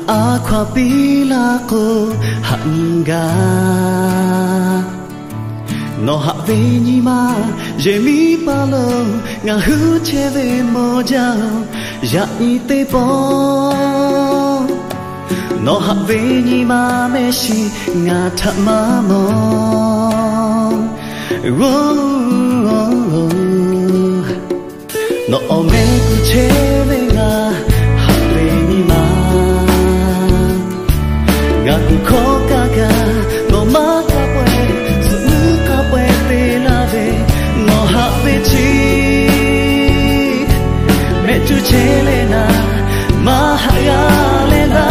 Aquapila ko hanga no haveni ma jemi palo nga hu cheve moja ya ite po no haveni ma meshi nga tamamo no ome ku cheve nga haveni ma nga ku kokaga no makapwe sumukapwe pelave no havechi metu chelena mahayalela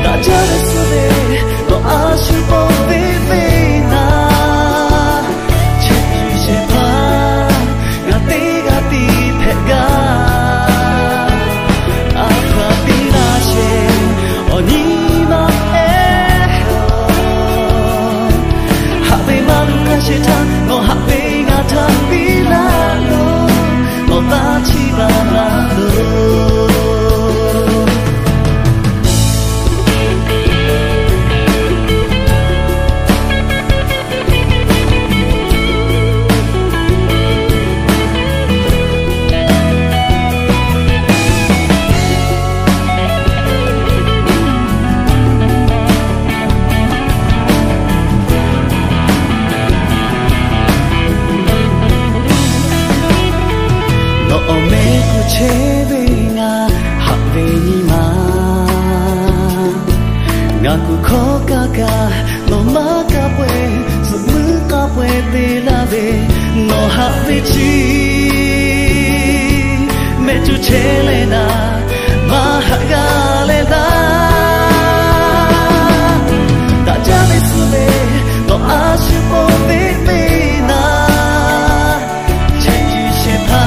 dajare sube no ashupo vivena chetu shepa gati gati pega no happy nga tambila no no tachi balado cheve nga haveni ma nga ku kokaga no makapwe sumukapwe pelave no havechi metu chelena mahagalela dajame sube no ashupo vivena cheju shepa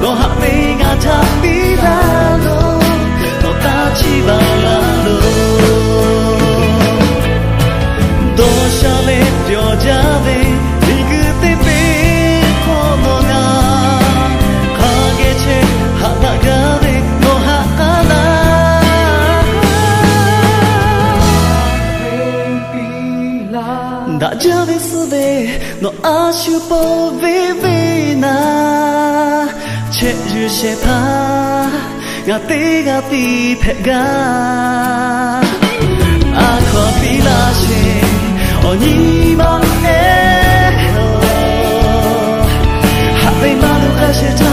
no happy nga tambila no no tachi balado doshale pyojave digute pe kono ga kageche hatagare no hakana dajave sube no ashupo vivena cheju shepa gati gati pega aquapila she onima e happy malu kashita